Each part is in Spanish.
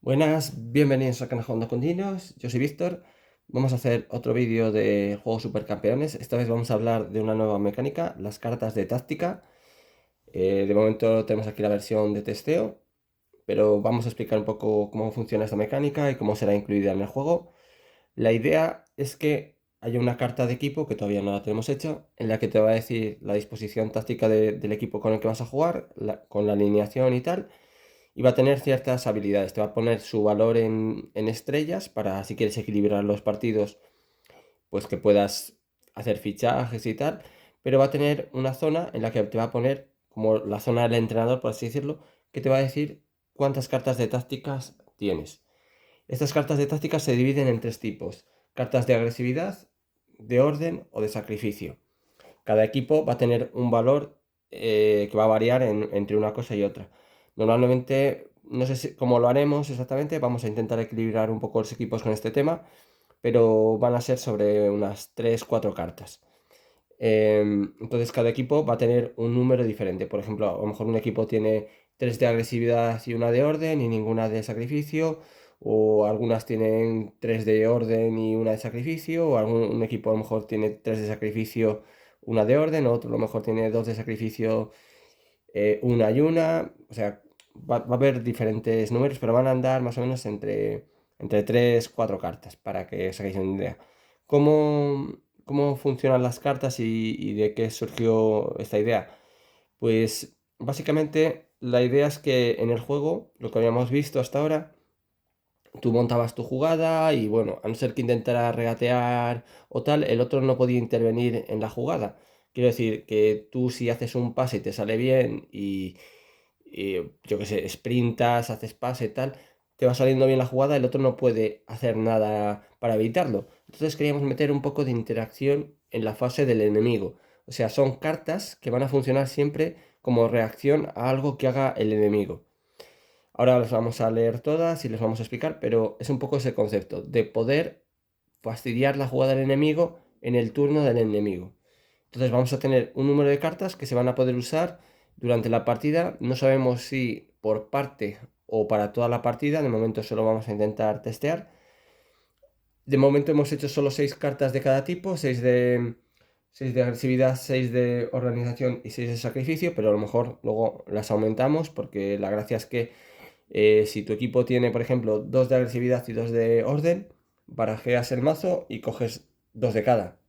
Buenas, bienvenidos al canal Jugando con Dinos, yo soy Víctor. Vamos a hacer otro vídeo de juegos supercampeones. Esta vez vamos a hablar de una nueva mecánica, las cartas de táctica. De momento tenemos aquí la versión de testeo, pero vamos a explicar un poco cómo funciona esta mecánica y cómo será incluida en el juego. La idea es que haya una carta de equipo, que todavía no la tenemos hecha, en la que te va a decir la disposición táctica del equipo con el que vas a jugar, con la alineación y tal, y va a tener ciertas habilidades. Te va a poner su valor en estrellas para, si quieres equilibrar los partidos, pues que puedas hacer fichajes y tal. Pero va a tener una zona en la que te va a poner como la zona del entrenador, por así decirlo, que te va a decir cuántas cartas de tácticas tienes. Estas cartas de tácticas se dividen en tres tipos: cartas de agresividad, de orden o de sacrificio. Cada equipo va a tener un valor que va a variar entre una cosa y otra. Normalmente, no sé cómo lo haremos exactamente, vamos a intentar equilibrar un poco los equipos con este tema, pero van a ser sobre unas 3 4 cartas. Entonces cada equipo va a tener un número diferente. Por ejemplo, a lo mejor un equipo tiene 3 de agresividad y una de orden y ninguna de sacrificio. O algunas tienen 3 de orden y una de sacrificio. O un equipo a lo mejor tiene 3 de sacrificio, una de orden. Otro a lo mejor tiene 2 de sacrificio, una y una. O sea, va a haber diferentes números, pero van a andar más o menos entre 3 4 cartas, para que os hagáis una idea. ¿Cómo funcionan las cartas y de qué surgió esta idea? Pues básicamente la idea es que en el juego, lo que habíamos visto hasta ahora, tú montabas tu jugada y bueno, a no ser que intentara regatear o tal, el otro no podía intervenir en la jugada. Quiero decir que tú, si haces un pase y te sale bien y yo qué sé, sprintas, haces pase y tal, te va saliendo bien la jugada, el otro no puede hacer nada para evitarlo. Entonces queríamos meter un poco de interacción en la fase del enemigo. O sea, son cartas que van a funcionar siempre como reacción a algo que haga el enemigo. Ahora las vamos a leer todas y les vamos a explicar, pero es un poco ese concepto de poder fastidiar la jugada del enemigo en el turno del enemigo. Entonces vamos a tener un número de cartas que se van a poder usar durante la partida. No sabemos si por parte o para toda la partida. De momento solo vamos a intentar testear. De momento hemos hecho solo 6 cartas de cada tipo: 6 de agresividad, 6 de organización y 6 de sacrificio. Pero a lo mejor luego las aumentamos, porque la gracia es que si tu equipo tiene, por ejemplo, 2 de agresividad y 2 de orden, barajeas el mazo y coges 2 de cada.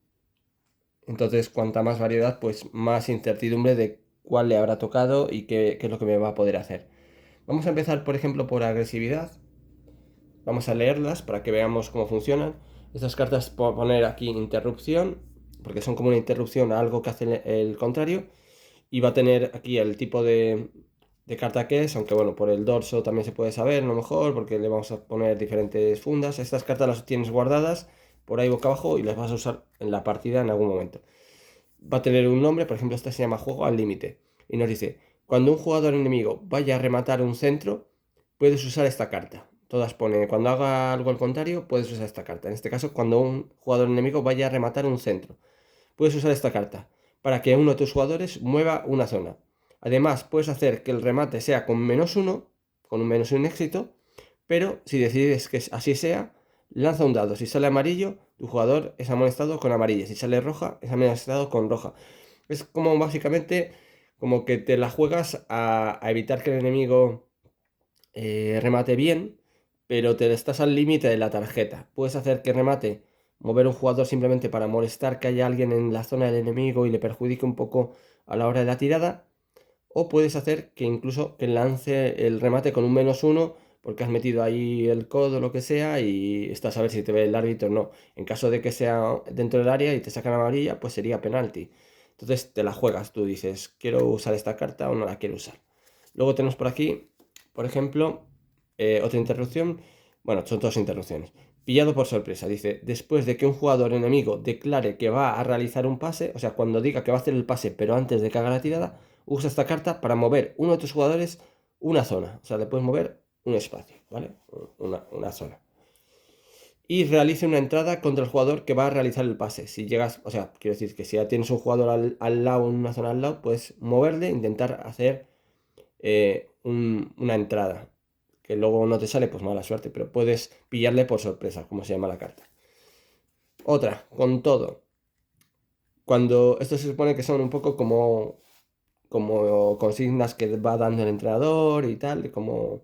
Entonces, cuanta más variedad, pues más incertidumbre de cuál le habrá tocado y qué es lo que me va a poder hacer. Vamos a empezar, por ejemplo, por agresividad. Vamos a leerlas para que veamos cómo funcionan. Estas cartas, puedo poner aquí interrupción, porque son como una interrupción a algo que hace el contrario. Y va a tener aquí el tipo de carta que es, aunque bueno, por el dorso también se puede saber, a lo mejor, porque le vamos a poner diferentes fundas. Estas cartas las tienes guardadas por ahí boca abajo y las vas a usar en la partida en algún momento. Va a tener un nombre, por ejemplo, esta se llama Juego al Límite. Y nos dice: cuando un jugador enemigo vaya a rematar un centro, puedes usar esta carta. Todas pone: cuando haga algo al contrario, puedes usar esta carta. En este caso, cuando un jugador enemigo vaya a rematar un centro, puedes usar esta carta para que uno de tus jugadores mueva una zona. Además, puedes hacer que el remate sea con -1, con un -1 éxito, pero si decides que así sea, lanza un dado. Si sale amarillo, tu jugador es amonestado con amarilla. Si sale roja, es amonestado con roja. Es como básicamente como que te la juegas a evitar que el enemigo remate bien, pero te estás al límite de la tarjeta. Puedes hacer que remate, mover un jugador simplemente para molestar que haya alguien en la zona del enemigo y le perjudique un poco a la hora de la tirada. O puedes hacer que incluso que lance el remate con un -1, porque has metido ahí el codo o lo que sea y estás a ver si te ve el árbitro o no. En caso de que sea dentro del área y te sacan amarilla, pues sería penalti. Entonces te la juegas, tú dices: quiero usar esta carta o no la quiero usar. Luego tenemos por aquí, por ejemplo, otra interrupción. Bueno, son todas interrupciones. Pillado por sorpresa. Dice: después de que un jugador enemigo declare que va a realizar un pase, o sea, cuando diga que va a hacer el pase, pero antes de que haga la tirada, usa esta carta para mover uno de tus jugadores una zona. O sea, le puedes mover un espacio, ¿vale? Una zona. Y realice una entrada contra el jugador que va a realizar el pase. Si llegas, o sea, quiero decir que si ya tienes un jugador al lado, en una zona al lado, puedes moverle, intentar hacer una entrada. que luego no te sale, pues mala suerte, pero puedes pillarle por sorpresa, como se llama la carta. Otra, con todo. Cuando esto se supone que son un poco como consignas que va dando el entrenador y tal, como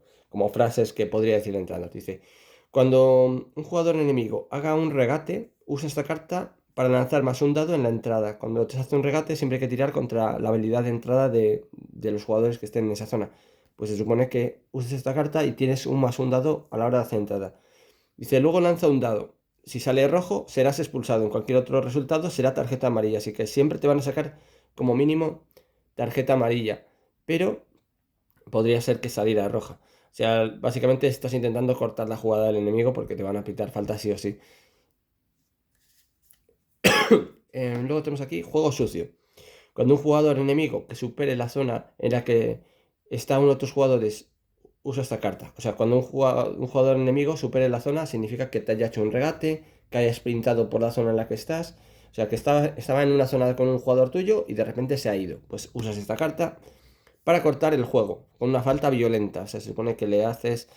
frases que podría decir el entrenador. Dice, cuando un jugador enemigo haga un regate, usa esta carta para lanzar más un dado en la entrada. Cuando te hace un regate, siempre hay que tirar contra la habilidad de entrada de los jugadores que estén en esa zona. Pues se supone que uses esta carta y tienes un más un dado a la hora de hacer entrada. Dice, luego lanza un dado. Si sale rojo, serás expulsado. En cualquier otro resultado será tarjeta amarilla. Así que siempre te van a sacar como mínimo tarjeta amarilla. Pero podría ser que saliera roja. O sea, básicamente estás intentando cortar la jugada del enemigo porque te van a pitar falta sí o sí. Luego tenemos aquí juego sucio. Cuando un jugador enemigo que supere la zona en la que está uno de tus jugadores usa esta carta. O sea, cuando un jugador enemigo supere la zona, significa que te haya hecho un regate, que haya sprintado por la zona en la que estás. O sea, que estaba en una zona con un jugador tuyo y de repente se ha ido. Pues usas esta carta para cortar el juego, con una falta violenta. O sea, se supone que le haces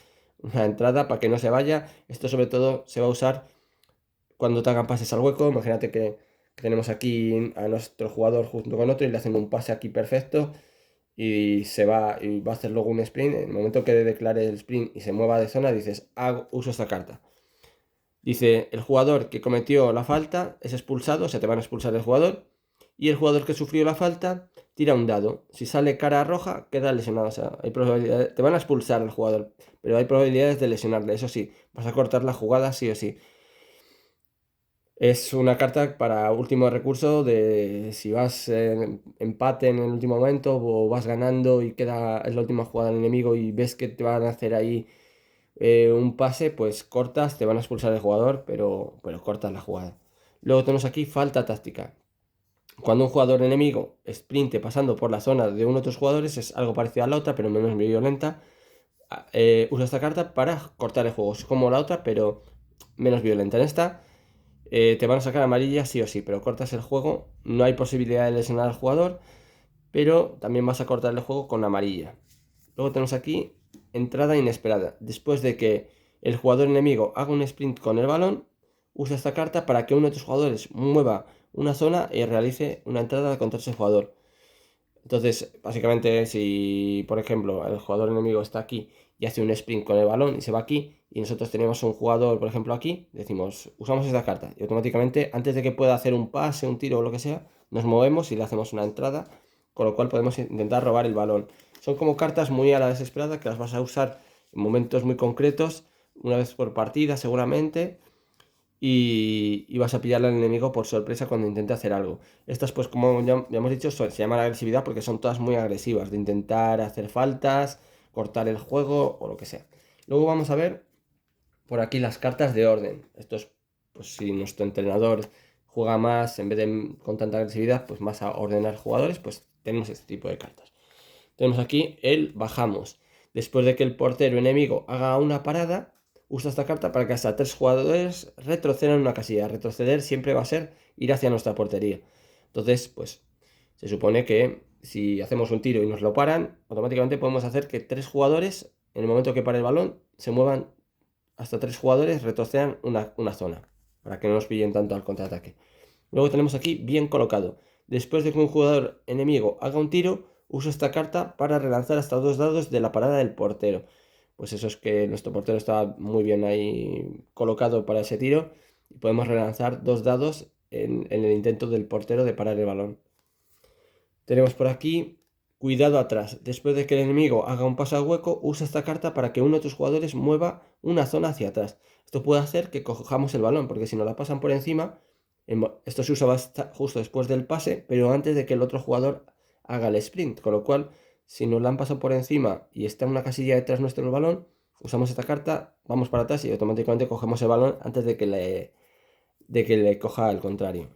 una entrada para que no se vaya. Esto sobre todo se va a usar cuando te hagan pases al hueco. Imagínate que tenemos aquí a nuestro jugador junto con otro y le hacen un pase aquí perfecto y va a hacer luego un sprint. En el momento que declare el sprint y se mueva de zona, dices, uso esta carta. Dice, el jugador que cometió la falta es expulsado, o sea, te van a expulsar el jugador, y el jugador que sufrió la falta tira un dado. Si sale cara roja, queda lesionado. O sea, hay probabilidades, te van a expulsar al jugador, pero hay probabilidades de lesionarle. Eso sí, vas a cortar la jugada sí o sí. Es una carta para último recurso de si vas en empate en el último momento o vas ganando y es la última jugada del enemigo y ves que te van a hacer ahí un pase, pues cortas, te van a expulsar el jugador, pero cortas la jugada. Luego tenemos aquí falta táctica. Cuando un jugador enemigo sprinte pasando por la zona de uno de tus jugadores, es algo parecido a la otra, pero menos violenta. Usa esta carta para cortar el juego. Es como la otra, pero menos violenta. En esta te van a sacar amarilla sí o sí, pero cortas el juego. No hay posibilidad de lesionar al jugador, pero también vas a cortar el juego con amarilla. Luego tenemos aquí entrada inesperada. Después de que el jugador enemigo haga un sprint con el balón, usa esta carta para que uno de tus jugadores mueva una zona y realice una entrada contra ese jugador. Entonces, básicamente, si por ejemplo el jugador enemigo está aquí y hace un sprint con el balón y se va aquí, y nosotros tenemos un jugador, por ejemplo, aquí, decimos, usamos esta carta y automáticamente, antes de que pueda hacer un pase, un tiro o lo que sea, nos movemos y le hacemos una entrada, con lo cual podemos intentar robar el balón. Son como cartas muy a la desesperada que las vas a usar en momentos muy concretos, una vez por partida seguramente, y vas a pillar al enemigo por sorpresa cuando intente hacer algo. Estas, pues como ya hemos dicho, se llaman agresividad porque son todas muy agresivas, de intentar hacer faltas, cortar el juego o lo que sea. Luego vamos a ver por aquí las cartas de orden. Esto es, pues si nuestro entrenador juega más, en vez de con tanta agresividad, pues más a ordenar jugadores, pues tenemos este tipo de cartas. Tenemos aquí el bajamos. Después de que el portero enemigo haga una parada, usa esta carta para que hasta 3 jugadores retrocedan una casilla. Retroceder siempre va a ser ir hacia nuestra portería. Entonces, pues se supone que si hacemos un tiro y nos lo paran, automáticamente podemos hacer que 3 jugadores, en el momento que pare el balón, se muevan hasta 3 jugadores, retrocedan una zona, para que no nos pillen tanto al contraataque. Luego tenemos aquí bien colocado. Después de que un jugador enemigo haga un tiro, usa esta carta para relanzar hasta 2 dados de la parada del portero. Pues eso es que nuestro portero está muy bien ahí colocado para ese tiro y podemos relanzar 2 dados en el intento del portero de parar el balón. Tenemos por aquí cuidado atrás. Después de que el enemigo haga un paso al hueco, usa esta carta para que uno de tus jugadores mueva una zona hacia atrás. Esto puede hacer que cojamos el balón, porque si nos la pasan por encima, esto se usa justo después del pase, pero antes de que el otro jugador haga el sprint. Con lo cual, si nos la han pasado por encima y está en una casilla detrás nuestro el balón, usamos esta carta, vamos para atrás y automáticamente cogemos el balón antes de que le coja al contrario.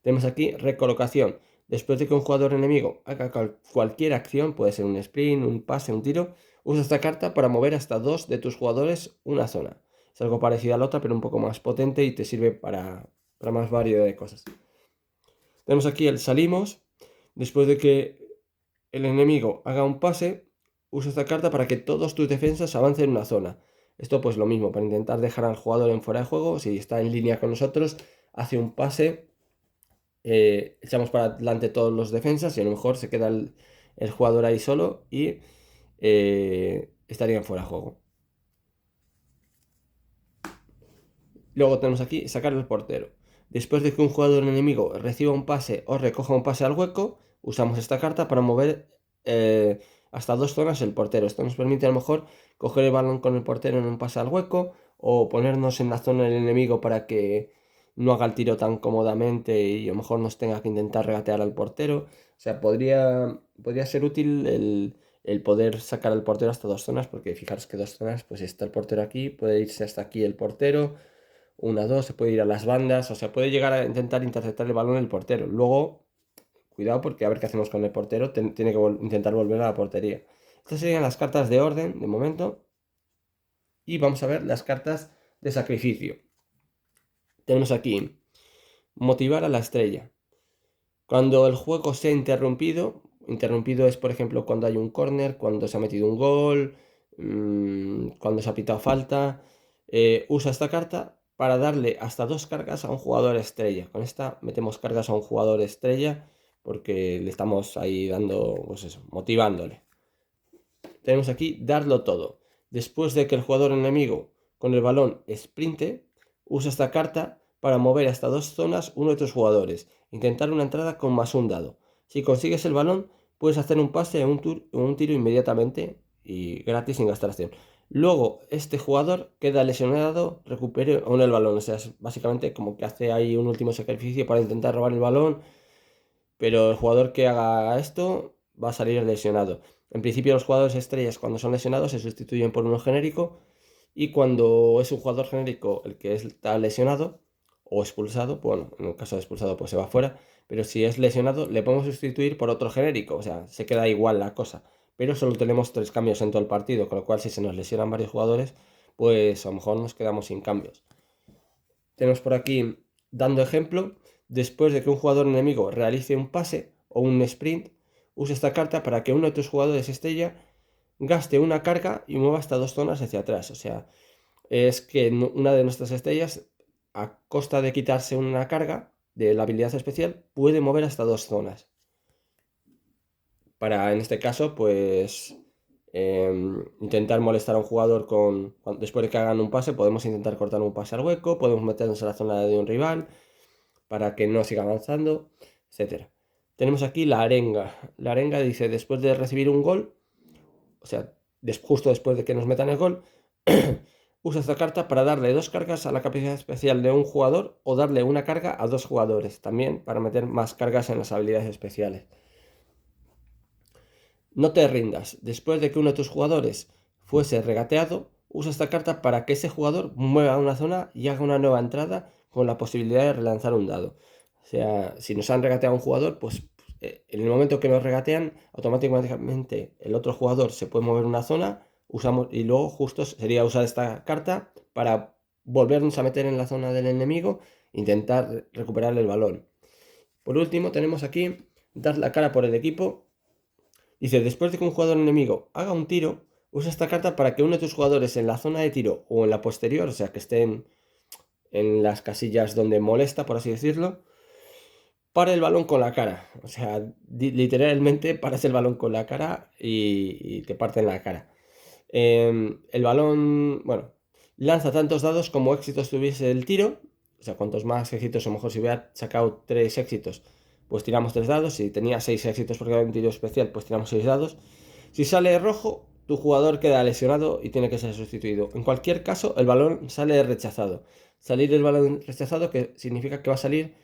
Tenemos aquí recolocación. Después de que un jugador enemigo haga cualquier acción, puede ser un sprint, un pase, un tiro, usa esta carta para mover hasta 2 de tus jugadores una zona. Es algo parecido a la otra, pero un poco más potente y te sirve para más variedad de cosas. Tenemos aquí el salimos. Después de que el enemigo haga un pase, usa esta carta para que todos tus defensas avancen en una zona. Esto pues lo mismo, para intentar dejar al jugador en fuera de juego. Si está en línea con nosotros, hace un pase, echamos para adelante todos los defensas y a lo mejor se queda el jugador ahí solo y estaría en fuera de juego. Luego tenemos aquí sacar el portero. Después de que un jugador enemigo reciba un pase o recoja un pase al hueco, usamos esta carta para mover hasta 2 zonas el portero. Esto nos permite a lo mejor coger el balón con el portero en un pase al hueco o ponernos en la zona del enemigo para que no haga el tiro tan cómodamente y a lo mejor nos tenga que intentar regatear al portero. O sea, podría ser útil el poder sacar al portero hasta 2 zonas, porque fijaros que 2 zonas, pues está el portero aquí, puede irse hasta aquí el portero. Una, dos, se puede ir a las bandas, o sea, puede llegar a intentar interceptar el balón el portero. Luego, cuidado porque a ver qué hacemos con el portero, tiene que intentar volver a la portería. Estas serían las cartas de orden de momento. Y vamos a ver las cartas de sacrificio. Tenemos aquí, motivar a la estrella. Cuando el juego sea interrumpido es por ejemplo cuando hay un córner, cuando se ha metido un gol, cuando se ha pitado falta, usa esta carta para darle hasta 2 cargas a un jugador estrella. Con esta metemos cargas a un jugador estrella porque le estamos ahí dando, pues eso, motivándole. Tenemos aquí darlo todo. Después de que el jugador enemigo con el balón sprinte, usa esta carta para mover hasta 2 zonas uno de tus jugadores. Intentar una entrada con +1 dado. Si consigues el balón, puedes hacer un pase o un tiro inmediatamente y gratis sin gastar acción. Luego, este jugador queda lesionado, recupere aún el balón. O sea, es básicamente como que hace ahí un último sacrificio para intentar robar el balón, pero el jugador que haga esto va a salir lesionado. En principio los jugadores estrellas cuando son lesionados se sustituyen por uno genérico y cuando es un jugador genérico el que está lesionado o expulsado, bueno, en el caso de expulsado pues se va fuera, pero si es lesionado le podemos sustituir por otro genérico, o sea, se queda igual la cosa, pero solo tenemos 3 cambios en todo el partido, con lo cual si se nos lesionan varios jugadores, pues a lo mejor nos quedamos sin cambios. Tenemos por aquí, dando ejemplo, después de que un jugador enemigo realice un pase o un sprint, usa esta carta para que uno de tus jugadores estrella gaste una carga y mueva hasta 2 zonas hacia atrás. O sea, es que una de nuestras estrellas, a costa de quitarse una carga de la habilidad especial, puede mover hasta 2 zonas. Para, en este caso, pues intentar molestar a un jugador después de que hagan un pase, podemos intentar cortar un pase al hueco, podemos meternos en la zona de un rival para que no siga avanzando, etcétera. Tenemos aquí la arenga. La arenga dice, después de recibir un gol, o sea, justo después de que nos metan el gol, usa esta carta para darle 2 cargas a la capacidad especial de un jugador o darle una carga a 2 jugadores, también para meter más cargas en las habilidades especiales. No te rindas. Después de que uno de tus jugadores fuese regateado, usa esta carta para que ese jugador mueva a una zona y haga una nueva entrada con la posibilidad de relanzar un dado. O sea, si nos han regateado a un jugador, pues en el momento que nos regatean, automáticamente el otro jugador se puede mover una zona, usamos y luego justo sería usar esta carta para volvernos a meter en la zona del enemigo, intentar recuperar el balón. Por último, tenemos aquí dar la cara por el equipo. Dice, después de que un jugador enemigo haga un tiro, usa esta carta para que uno de tus jugadores en la zona de tiro o en la posterior, o sea, que estén en las casillas donde molesta, por así decirlo, pare el balón con la cara. O sea, literalmente paras el balón con la cara y te parten la cara. El balón, bueno, lanza tantos dados como éxitos tuviese el tiro. O sea, cuantos más éxitos, a lo mejor si hubiera sacado 3 éxitos, pues tiramos 3 dados. Si tenía 6 éxitos porque era un tiro especial, pues tiramos 6 dados. Si sale rojo, tu jugador queda lesionado y tiene que ser sustituido. En cualquier caso, el balón sale rechazado. Salir el balón rechazado que significa que va a salir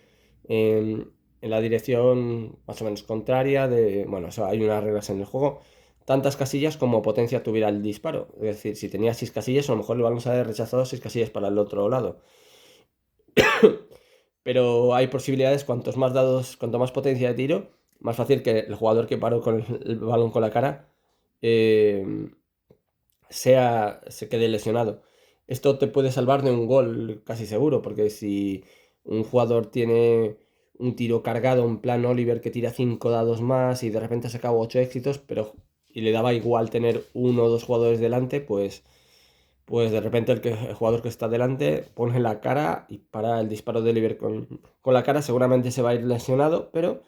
en la dirección más o menos contraria de... Bueno, o sea, hay unas reglas en el juego. Tantas casillas como potencia tuviera el disparo. Es decir, si tenía 6 casillas, a lo mejor el balón sale rechazado 6 casillas para el otro lado. Pero hay posibilidades, cuantos más dados, cuanto más potencia de tiro, más fácil que el jugador que paró con el balón con la cara eh, se quede lesionado. Esto te puede salvar de un gol casi seguro, porque si un jugador tiene un tiro cargado en plan Oliver que tira 5 dados más y de repente ha sacado 8 éxitos, pero y le daba igual tener uno o dos jugadores delante, pues de repente el jugador que está delante pone la cara y para el disparo de Oliver con la cara. Seguramente se va a ir lesionado, pero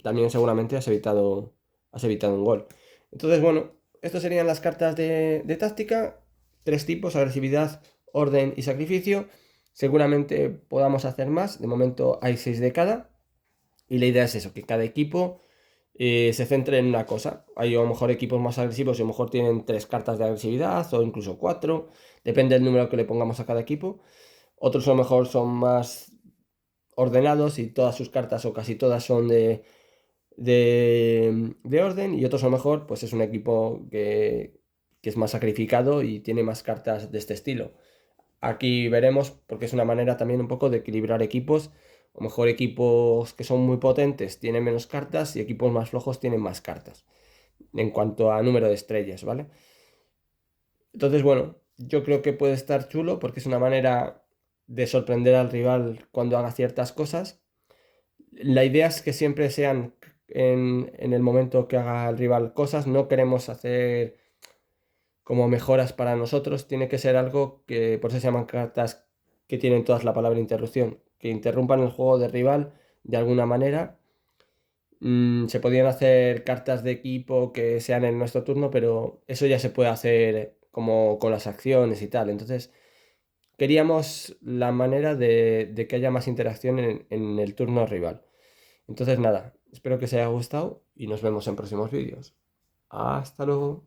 también seguramente has evitado un gol. Entonces, bueno, estas serían las cartas de táctica. Tres tipos: agresividad, orden y sacrificio. Seguramente podamos hacer más. De momento hay 6 de cada. Y la idea es eso, que cada equipo se centre en una cosa. Hay a lo mejor equipos más agresivos y a lo mejor tienen 3 cartas de agresividad o incluso 4. Depende del número que le pongamos a cada equipo. Otros a lo mejor son más ordenados y todas sus cartas o casi todas son de orden, y otros a lo mejor pues es un equipo que es más sacrificado y tiene más cartas de este estilo. Aquí veremos porque es una manera también un poco de equilibrar equipos. A lo mejor equipos que son muy potentes tienen menos cartas y equipos más flojos tienen más cartas en cuanto a número de estrellas, ¿vale? Entonces, bueno, yo creo que puede estar chulo porque es una manera de sorprender al rival cuando haga ciertas cosas. La idea es que siempre sean en el momento que haga el rival cosas. No queremos hacer como mejoras para nosotros. Tiene que ser algo que, por eso se llaman cartas que tienen todas la palabra interrupción, que interrumpan el juego del rival de alguna manera. Se podían hacer cartas de equipo que sean en nuestro turno, pero eso ya se puede hacer como con las acciones y tal. Entonces, queríamos la manera de que haya más interacción en el turno rival. Entonces, nada, espero que os haya gustado y nos vemos en próximos vídeos. Hasta luego.